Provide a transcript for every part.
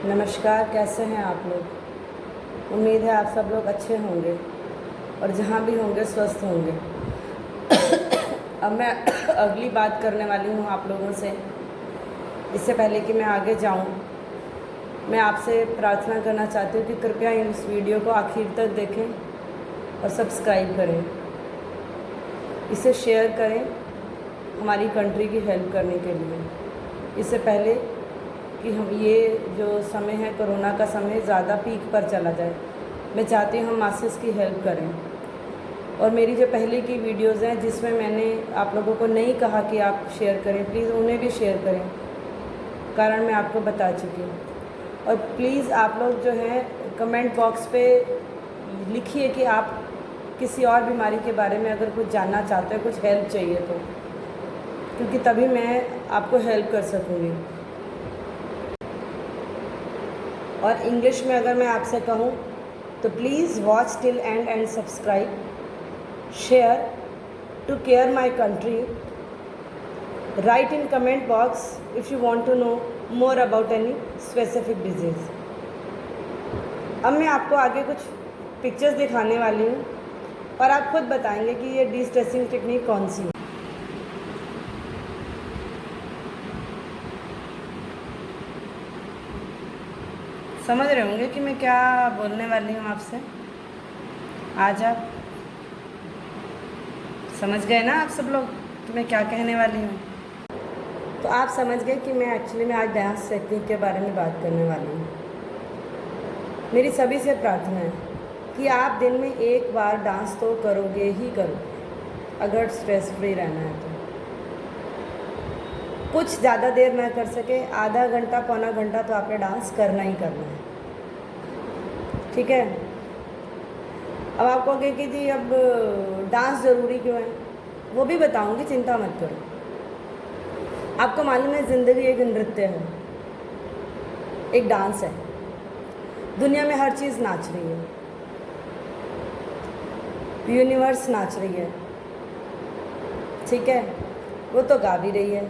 नमस्कार, कैसे हैं आप लोग। उम्मीद है आप सब लोग अच्छे होंगे और जहाँ भी होंगे स्वस्थ होंगे। अब मैं अगली बात करने वाली हूँ आप लोगों से। इससे पहले कि मैं आगे जाऊँ, मैं आपसे प्रार्थना करना चाहती हूँ कि कृपया इस वीडियो को आखिर तक देखें और सब्सक्राइब करें, इसे शेयर करें हमारी कंट्री की हेल्प करने के लिए। इससे पहले कि हम ये जो समय है कोरोना का समय ज़्यादा पीक पर चला जाए, मैं चाहती हूँ हम मासेस की हेल्प करें। और मेरी जो पहले की वीडियोज़ हैं जिसमें मैंने आप लोगों को नहीं कहा कि आप शेयर करें, प्लीज़ उन्हें भी शेयर करें, कारण मैं आपको बता चुकी हूँ। और प्लीज़ आप लोग जो है कमेंट बॉक्स पे लिखिए कि आप किसी और बीमारी के बारे में अगर कुछ जानना चाहते हो, कुछ हेल्प चाहिए तो, क्योंकि तभी मैं आपको हेल्प कर सकूँगी। और इंग्लिश में अगर मैं आपसे कहूँ तो please watch till end and subscribe, share to care my country, write in comment box if you want to know more about any specific disease. अब मैं आपको आगे कुछ पिक्चर्स दिखाने वाली हूँ और आप खुद बताएंगे कि ये डिस्ट्रेसिंग टेक्निक कौन सी है। समझ रहे होंगे कि मैं क्या बोलने वाली हूँ आपसे। आज आप समझ गए ना, आप सब लोग, कि मैं क्या कहने वाली हूँ। तो आप समझ गए कि मैं एक्चुअली में आज डांस टेक्निक के बारे में बात करने वाली हूँ। मेरी सभी से प्रार्थना है कि आप दिन में एक बार डांस तो करोगे ही करोगे, अगर स्ट्रेस फ्री रहना है तो। कुछ ज़्यादा देर ना कर सके, आधा घंटा पौना घंटा तो आपने डांस करना ही करना है, ठीक है। अब आप कहोगे कि जी अब डांस ज़रूरी क्यों है, वो भी बताऊंगी, चिंता मत करो। आपको मालूम है ज़िंदगी एक नृत्य है, एक डांस है। दुनिया में हर चीज़ नाच रही है, यूनिवर्स नाच रही है, ठीक है, वो तो गा भी रही है।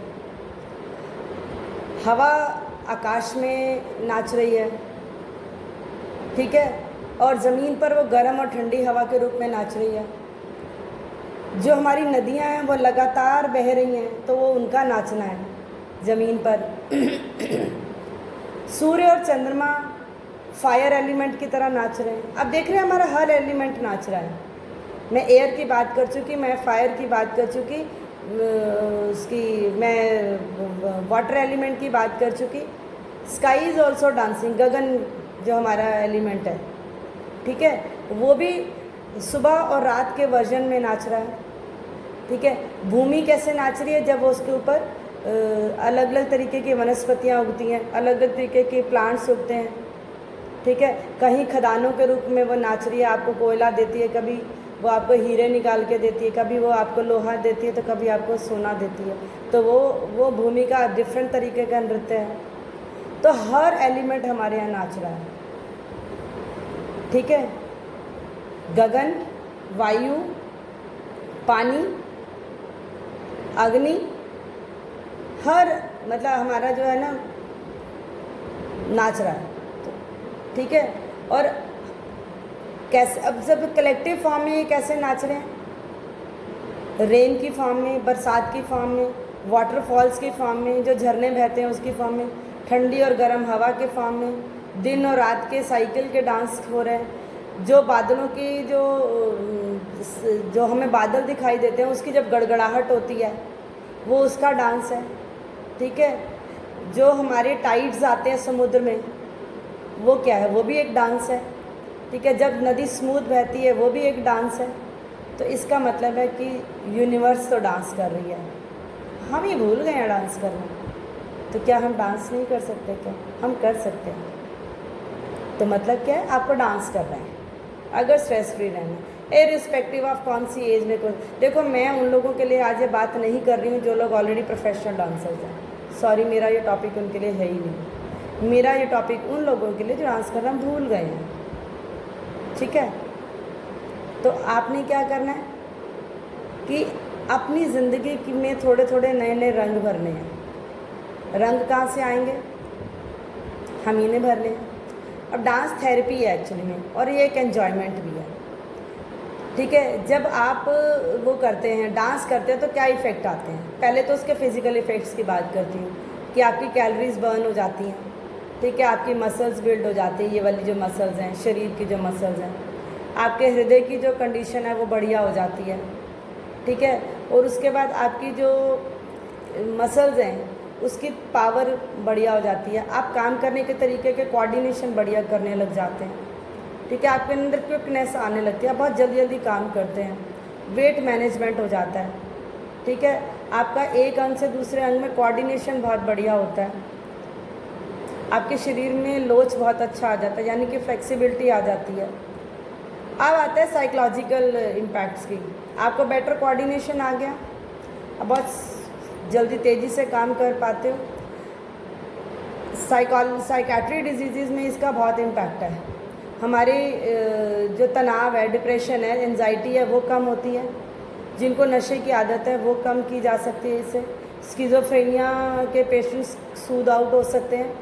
हवा आकाश में नाच रही है, ठीक है, और ज़मीन पर वो गर्म और ठंडी हवा के रूप में नाच रही है। जो हमारी नदियां हैं वो लगातार बह रही हैं, तो वो उनका नाचना है ज़मीन पर। सूर्य और चंद्रमा फायर एलिमेंट की तरह नाच रहे हैं। अब देख रहे हैं हमारा हर एलिमेंट नाच रहा है। मैं एयर की बात कर चुकी, मैं फायर की बात कर चुकी, उसकी मैं वाटर एलिमेंट की बात कर चुकी। स्काई इज़ ऑल्सो डांसिंग, गगन जो हमारा एलिमेंट है, ठीक है, वो भी सुबह और रात के वर्जन में नाच रहा है, ठीक है। भूमि कैसे नाच रही है, जब वो उसके ऊपर अलग अलग तरीके की वनस्पतियाँ उगती हैं, अलग अलग तरीके के प्लांट्स उगते हैं, ठीक है। कहीं खदानों के रूप में वो नाच रही है, आपको कोयला देती है, कभी वो आपको हीरे निकाल के देती है, कभी वो आपको लोहा देती है, तो कभी आपको सोना देती है। तो वो भूमि का डिफरेंट तरीके का नृत्य है। तो हर एलिमेंट हमारे यहाँ नाच रहा है, ठीक है। गगन, वायु, पानी, अग्नि, हर मतलब हमारा जो है ना नाच रहा है, ठीक है। और कैसे, अब जब कलेक्टिव फॉर्म में ये कैसे नाच रहे हैं, रेन की फॉर्म में, बरसात की फॉर्म में, वाटरफॉल्स की फॉर्म में, जो झरने बहते हैं उसकी फॉर्म में, ठंडी और गर्म हवा के फॉर्म में, दिन और रात के साइकिल के डांस हो रहे हैं। जो बादलों की जो हमें बादल दिखाई देते हैं उसकी जब गड़गड़ाहट होती है वो उसका डांस है, ठीक है। जो हमारे टाइड्स आते हैं समुद्र में, वो क्या है, वो भी एक डांस है, ठीक है। जब नदी स्मूथ बहती है वो भी एक डांस है। तो इसका मतलब है कि यूनिवर्स तो डांस कर रही है, हम ही भूल गए हैं डांस करना। तो क्या हम डांस नहीं कर सकते? क्या हम कर सकते हैं? तो मतलब क्या है, आपको डांस करना है अगर स्ट्रेस फ्री रहना है, इरिस्पेक्टिव ऑफ कौन सी एज में। कोई देखो, मैं उन लोगों के लिए आज ये बात नहीं कर रही हूँ जो लोग ऑलरेडी प्रोफेशनल डांसर्स हैं। सॉरी, मेरा ये टॉपिक उनके लिए है ही नहीं। मेरा ये टॉपिक उन लोगों के लिए जो डांस करना भूल गए हैं, ठीक है। तो आपने क्या करना है कि अपनी ज़िंदगी में थोड़े थोड़े नए नए रंग भरने हैं। रंग कहाँ से आएंगे? हम ही ने भरने हैं। अब डांस थेरेपी है एक्चुअली में, और ये एक एन्जॉयमेंट भी है, ठीक है। जब आप वो करते हैं, डांस करते हैं, तो क्या इफ़ेक्ट आते हैं? पहले तो उसके फिज़िकल इफ़ेक्ट्स की बात करती हूँ कि आपकी कैलोरीज बर्न हो जाती हैं, ठीक है, आपकी मसल्स बिल्ड हो जाती है, ये वाली जो मसल्स हैं, शरीर की जो मसल्स हैं, आपके हृदय की जो कंडीशन है वो बढ़िया हो जाती है, ठीक है। और उसके बाद आपकी जो मसल्स हैं उसकी पावर बढ़िया हो जाती है, आप काम करने के तरीके के कोऑर्डिनेशन बढ़िया करने लग जाते हैं, ठीक है। आपके अंदर क्विकनेस आने लगती है, आप बहुत जल्दी जल्दी काम करते हैं, वेट मैनेजमेंट हो जाता है, ठीक है। आपका एक अंग से दूसरे अंग में कोऑर्डिनेशन बहुत बढ़िया होता है, आपके शरीर में लोच बहुत अच्छा आ जाता है, यानी कि फ्लेक्सिबिलिटी आ जाती है। अब आता है साइकोलॉजिकल इम्पैक्ट्स की, आपको बेटर कोऑर्डिनेशन आ गया, अब बहुत जल्दी तेज़ी से काम कर पाते हो। साइकेट्री डिजीज़ में इसका बहुत इम्पैक्ट है, हमारे जो तनाव है, डिप्रेशन है, एंजाइटी है, वो कम होती है। जिनको नशे की आदत है वो कम की जा सकती है इससे। स्किज़ोफ्रेनिया के पेशेंट्स सूद आउट हो सकते हैं,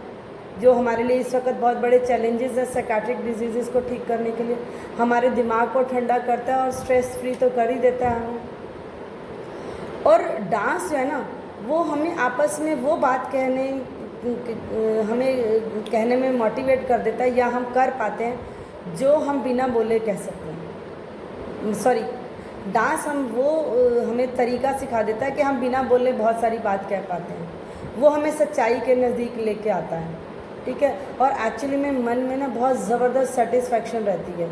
जो हमारे लिए इस वक्त बहुत बड़े चैलेंजेस है साइकेट्रिक डिजीज़ को ठीक करने के लिए। हमारे दिमाग को ठंडा करता है और स्ट्रेस फ्री तो कर ही देता है हमें। और डांस जो है ना, वो हमें आपस में वो बात हमें कहने में मोटिवेट कर देता है, या हम कर पाते हैं जो हम बिना बोले कह सकते हैं। सॉरी, डांस हमें तरीका सिखा देता है कि हम बिना बोले बहुत सारी बात कह पाते हैं, वो हमें सच्चाई के नज़दीक लेके आता है, ठीक है। और एक्चुअली में मन में ना बहुत ज़बरदस्त सेटिस्फेक्शन रहती है,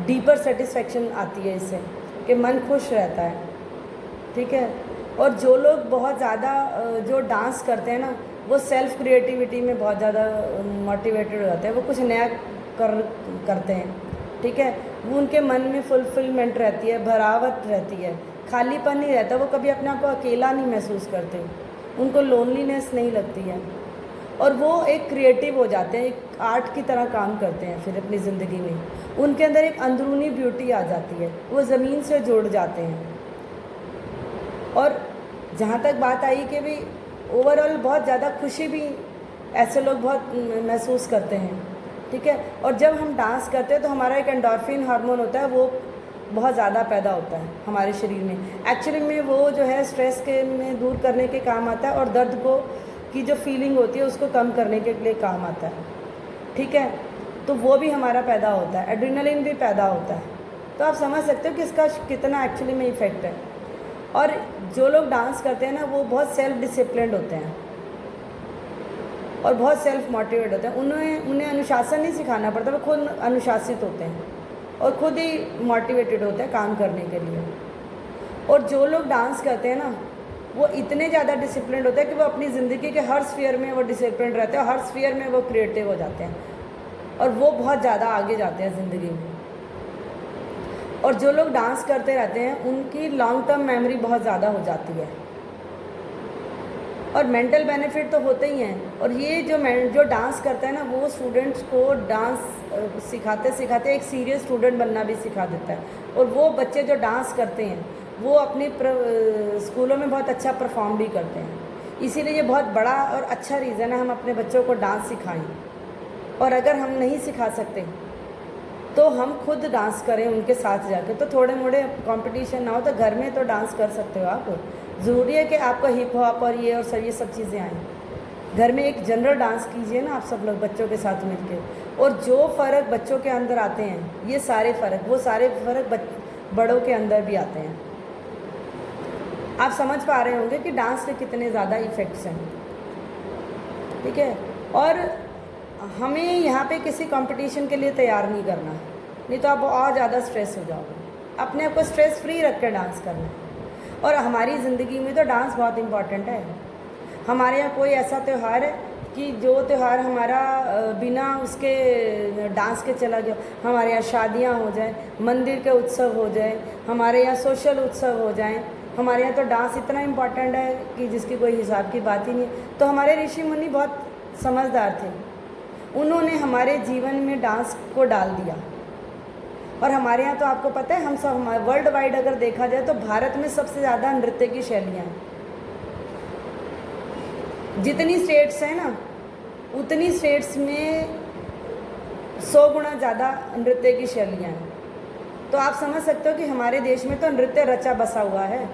डीपर सेटिस्फेक्शन आती है इससे, कि मन खुश रहता है, ठीक है। और जो लोग बहुत ज़्यादा जो डांस करते हैं ना, वो सेल्फ क्रिएटिविटी में बहुत ज़्यादा मोटिवेटेड हो जाते हैं, वो कुछ नया करते हैं, ठीक है। वो उनके मन में फुलफिलमेंट रहती है, भरावट रहती है, खालीपन नहीं रहता, वो कभी अपने आप को अकेला नहीं महसूस करते, उनको लोनलीनेस नहीं लगती है, और वो एक क्रिएटिव हो जाते हैं, एक आर्ट की तरह काम करते हैं फिर अपनी ज़िंदगी में। उनके अंदर एक अंदरूनी ब्यूटी आ जाती है, वो ज़मीन से जुड़ जाते हैं। और जहाँ तक बात आई कि भाई ओवरऑल बहुत ज़्यादा खुशी भी ऐसे लोग बहुत महसूस करते हैं, ठीक है। और जब हम डांस करते हैं तो हमारा एक एंडोर्फिन हार्मोन होता है, वो बहुत ज़्यादा पैदा होता है हमारे शरीर में। एक्चुअली में वो जो है स्ट्रेस के में दूर करने के काम आता है, और दर्द को की जो फीलिंग होती है उसको कम करने के लिए काम आता है, ठीक है। तो वो भी हमारा पैदा होता है, एड्रेनलिन भी पैदा होता है। तो आप समझ सकते हो कि इसका कितना एक्चुअली में इफ़ेक्ट है। और जो लोग डांस करते हैं ना, वो बहुत सेल्फ डिसिप्लिन्ड होते हैं और बहुत सेल्फ मोटिवेट होते हैं। उन्हें अनुशासन नहीं सिखाना पड़ता, वो खुद अनुशासित होते हैं और खुद ही मोटिवेटेड होते हैं काम करने के लिए। और जो लोग डांस करते हैं ना, वो इतने ज़्यादा डिसिप्लिन्ड होते हैं कि वो अपनी ज़िंदगी के हर स्फीयर में वो डिसिप्लिन्ड रहते हैं, हर स्फीयर में वो क्रिएटिव हो जाते हैं, और वो बहुत ज़्यादा आगे जाते हैं ज़िंदगी में। और जो लोग डांस करते रहते हैं उनकी लॉन्ग टर्म मेमोरी बहुत ज़्यादा हो जाती है, और मेंटल बेनिफिट तो होते ही हैं। और ये जो डांस करता है ना, वो स्टूडेंट्स को डांस सिखाते सिखाते एक सीरियस स्टूडेंट बनना भी सिखा देता है। और वो बच्चे जो डांस करते हैं वो अपने स्कूलों में बहुत अच्छा परफॉर्म भी करते हैं। इसीलिए ये बहुत बड़ा और अच्छा रीज़न है हम अपने बच्चों को डांस सिखाएं। और अगर हम नहीं सिखा सकते तो हम खुद डांस करें उनके साथ जाकर। तो थोड़े मोड़े कंपटीशन ना हो तो घर में तो डांस कर सकते हो आप। ज़रूरी है कि आपको हिप हॉप और ये सब चीज़ें आएँ। घर में एक जनरल डांस कीजिए ना आप सब लोग बच्चों के साथ मिलकर। और जो फ़र्क बच्चों के अंदर आते हैं, ये सारे फ़र्क, वो सारे फ़र्क बड़ों के अंदर भी आते हैं। आप समझ पा रहे होंगे कि डांस के कितने ज़्यादा इफ़ेक्ट्स हैं, ठीक है। और हमें यहाँ पे किसी कंपटीशन के लिए तैयार नहीं करना, नहीं तो आप और ज़्यादा स्ट्रेस हो जाओगे। अपने आप को स्ट्रेस फ्री रख कर डांस करना है। और हमारी ज़िंदगी में तो डांस बहुत इम्पॉर्टेंट है। हमारे यहाँ कोई ऐसा त्यौहार है कि जो त्यौहार हमारा बिना उसके डांस के चला गया। हमारे यहाँ शादियाँ हो जाए, मंदिर के उत्सव हो जाए, हमारे यहाँ सोशल उत्सव हो जाएं, हमारे यहाँ तो डांस इतना इम्पॉर्टेंट है कि जिसकी कोई हिसाब की बात ही नहीं। तो हमारे ऋषि मुनि बहुत समझदार थे, उन्होंने हमारे जीवन में डांस को डाल दिया। और हमारे यहाँ तो आपको पता है, हम सब वर्ल्ड वाइड अगर देखा जाए तो भारत में सबसे ज़्यादा नृत्य की शैलियाँ हैं। जितनी स्टेट्स हैं ना, उतनी स्टेट्स में 100 गुना ज़्यादा नृत्य की शैलियाँ हैं। तो आप समझ सकते हो कि हमारे देश में तो नृत्य रचा बसा हुआ है,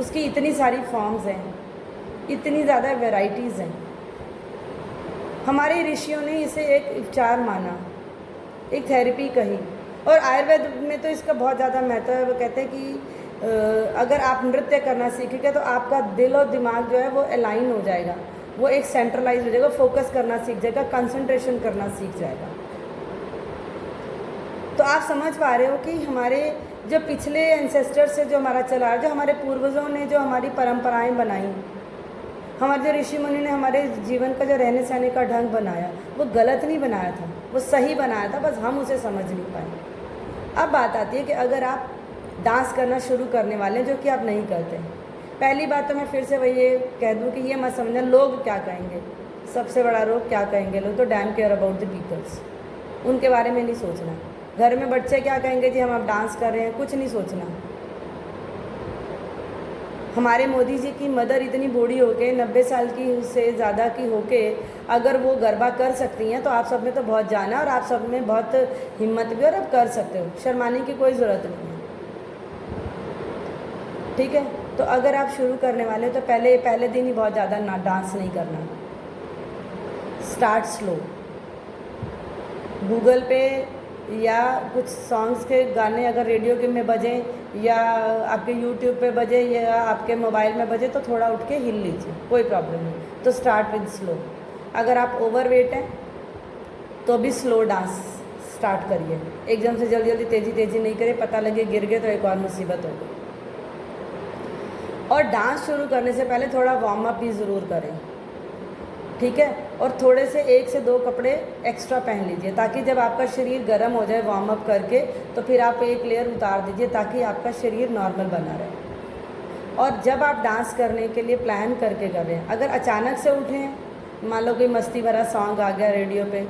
उसकी इतनी सारी फॉर्म्स हैं, इतनी ज़्यादा वैरायटीज़ हैं। हमारे ऋषियों ने इसे एक उपचार माना, एक थेरेपी कही, और आयुर्वेद में तो इसका बहुत ज़्यादा महत्व है। वो कहते हैं कि अगर आप नृत्य करना सीखेंगे तो आपका दिल और दिमाग जो है वो अलाइन हो जाएगा, वो एक सेंट्रलाइज हो जाएगा, फोकस करना सीख जाएगा, कंसंट्रेशन करना सीख जाएगा। तो आप समझ पा रहे हो कि हमारे जो पिछले एंसेस्टर्स से जो हमारा चला, जो हमारे पूर्वजों ने जो हमारी परंपराएं बनाई, हमारे जो ऋषि मुनि ने हमारे जीवन का जो रहने सहने का ढंग बनाया, वो गलत नहीं बनाया था, वो सही बनाया था, बस हम उसे समझ नहीं पाए। अब बात आती है कि अगर आप डांस करना शुरू करने वाले हैं, जो कि आप नहीं करते, पहली बात तो मैं फिर से वही ये कह दूं कि ये मत समझना लोग क्या कहेंगे। सबसे बड़ा रोग क्या कहेंगे लोग, तो damn care about the peoples, उनके बारे में नहीं सोचना। घर में बच्चे क्या कहेंगे जी हम अब डांस कर रहे हैं, कुछ नहीं सोचना। हमारे मोदी जी की मदर इतनी बूढ़ी होके 90 साल की से ज़्यादा की होके अगर वो गरबा कर सकती हैं, तो आप सब में तो बहुत जान है और आप सब में बहुत हिम्मत भी, और अब कर सकते हो, शर्माने की कोई ज़रूरत नहीं है। ठीक है, तो अगर आप शुरू करने वाले हो तो पहले दिन ही बहुत ज़्यादा ना डांस नहीं करना, स्टार्ट स्लो। गूगल पे या कुछ सॉन्ग्स के गाने अगर रेडियो के में बजें या आपके यूट्यूब पे बजे या आपके मोबाइल में बजे, तो थोड़ा उठ के हिल लीजिए, कोई प्रॉब्लम नहीं। तो स्टार्ट विद स्लो। अगर आप ओवरवेट हैं तो भी स्लो डांस स्टार्ट करिए, एकदम से जल्दी जल्दी तेज़ी नहीं करें, पता लगे गिर गए तो एक और मुसीबत हो गई। और डांस शुरू करने से पहले थोड़ा वार्म अप भी ज़रूर करें, ठीक है, और थोड़े से 1 से 2 कपड़े एक्स्ट्रा पहन लीजिए, ताकि जब आपका शरीर गर्म हो जाए वार्म अप करके, तो फिर आप एक लेयर उतार दीजिए ताकि आपका शरीर नॉर्मल बना रहे। और जब आप डांस करने के लिए प्लान करके कर रहे हैं, अगर अचानक से उठे हैं, मान लो कोई मस्ती भरा सॉन्ग आ गया रेडियो पे,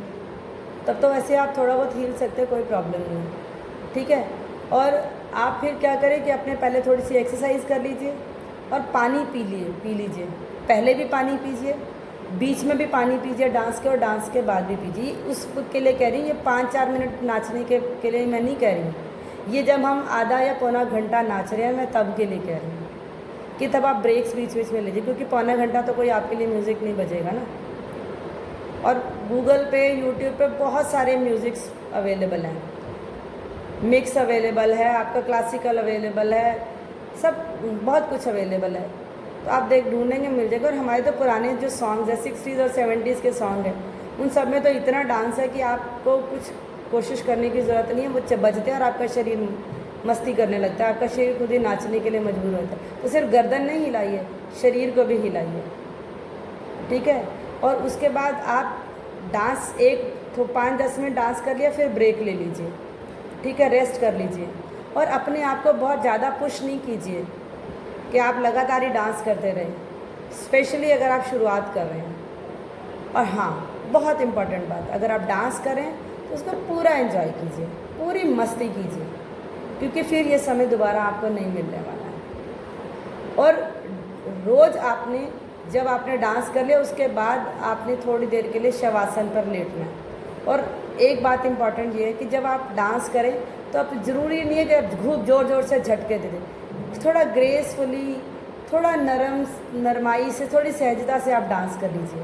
तब तो वैसे आप थोड़ा बहुत हिल सकते हैं, कोई प्रॉब्लम नहीं है, ठीक है। और आप फिर क्या करें कि अपने पहले थोड़ी सी एक्सरसाइज कर लीजिए और पानी पी लीजिए। पहले भी पानी पीजिए, बीच में भी पानी पीजिए डांस के, और डांस के बाद भी पीजिए। उसके लिए कह रही हूँ, ये 5-4 मिनट नाचने के लिए मैं नहीं कह रही हूँ, ये जब हम आधा या पौना घंटा नाच रहे हैं मैं तब के लिए कह रही हूँ कि तब आप ब्रेक्स बीच में लीजिए, क्योंकि पौना घंटा तो कोई आपके लिए म्यूज़िक नहीं बजेगा ना। और गूगल पे यूट्यूब पे बहुत सारे म्यूज़िक्स अवेलेबल हैं, मिक्स अवेलेबल है, आपका क्लासिकल अवेलेबल है, सब बहुत कुछ अवेलेबल है, तो आप ढूंढेंगे मिल जाएगा। और हमारे तो पुराने जो सॉन्ग्स हैं 60s और 70s के सॉन्ग हैं, उन सब में तो इतना डांस है कि आपको कुछ कोशिश करने की ज़रूरत नहीं है, वो बजते हैं और आपका शरीर मस्ती करने लगता है, आपका शरीर खुद ही नाचने के लिए मजबूर होता है। तो सिर्फ गर्दन नहीं हिलाइए, शरीर को भी हिलाइए, ठीक है। और उसके बाद आप डांस 5-10 मिनट डांस कर लिया, फिर ब्रेक ले लीजिए, ठीक है, रेस्ट कर लीजिए। और अपने आप को बहुत ज़्यादा पुश नहीं कीजिए कि आप लगातार ही डांस करते रहें, स्पेशली अगर आप शुरुआत कर रहे हैं। और हाँ, बहुत इम्पॉर्टेंट बात, अगर आप डांस करें तो उसको पूरा एंजॉय कीजिए, पूरी मस्ती कीजिए, क्योंकि फिर ये समय दोबारा आपको नहीं मिलने वाला है। और रोज़ जब आपने डांस कर लिया, उसके बाद आपने थोड़ी देर के लिए शवासन पर लेटना है। और एक बात इम्पॉर्टेंट ये है कि जब आप डांस करें तो आप ज़रूरी नहीं है कि आप खूब ज़ोर से झटके दे दें, थोड़ा ग्रेसफुली, थोड़ा नरमाई से, थोड़ी सहजता से आप डांस कर लीजिए।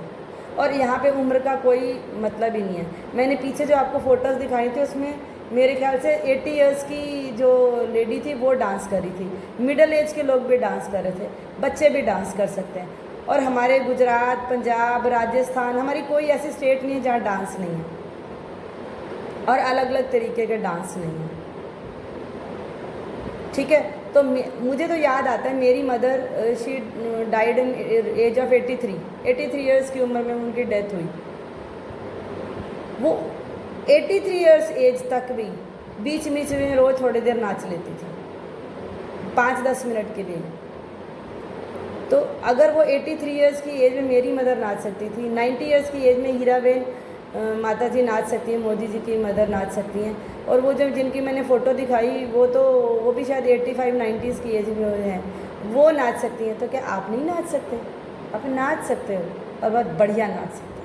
और यहाँ पे उम्र का कोई मतलब ही नहीं है। मैंने पीछे जो आपको फ़ोटोज़ दिखाई थी, उसमें मेरे ख्याल से 80 इयर्स की जो लेडी थी वो डांस कर रही थी, मिडिल एज के लोग भी डांस कर रहे थे, बच्चे भी डांस कर सकते हैं। और हमारे गुजरात, पंजाब, राजस्थान, हमारी कोई ऐसी स्टेट नहीं है जहाँ डांस नहीं है, और अलग अलग तरीके के डांस नहीं है, ठीक है। तो मुझे तो याद आता है, मेरी mother she died in age of 83 years की उम्र में उनकी डेथ हुई। वो 83 इयर्स एज तक भी बीच में रोज़ थोड़ी देर नाच लेती थी, 5-10 मिनट के लिए। तो अगर वो 83 इयर्स की एज में मेरी मदर नाच सकती थी, 90 इयर्स की एज में हीराबेन माता जी नाच सकती हैं, मोदी जी की मदर नाच सकती हैं। और वो जो जिनकी मैंने फ़ोटो दिखाई, वो भी शायद 85-90s की एज में हैं, वो नाच सकती हैं। तो क्या आप नहीं नाच सकते? आप नाच सकते हो, और बहुत बढ़िया नाच सकते हो।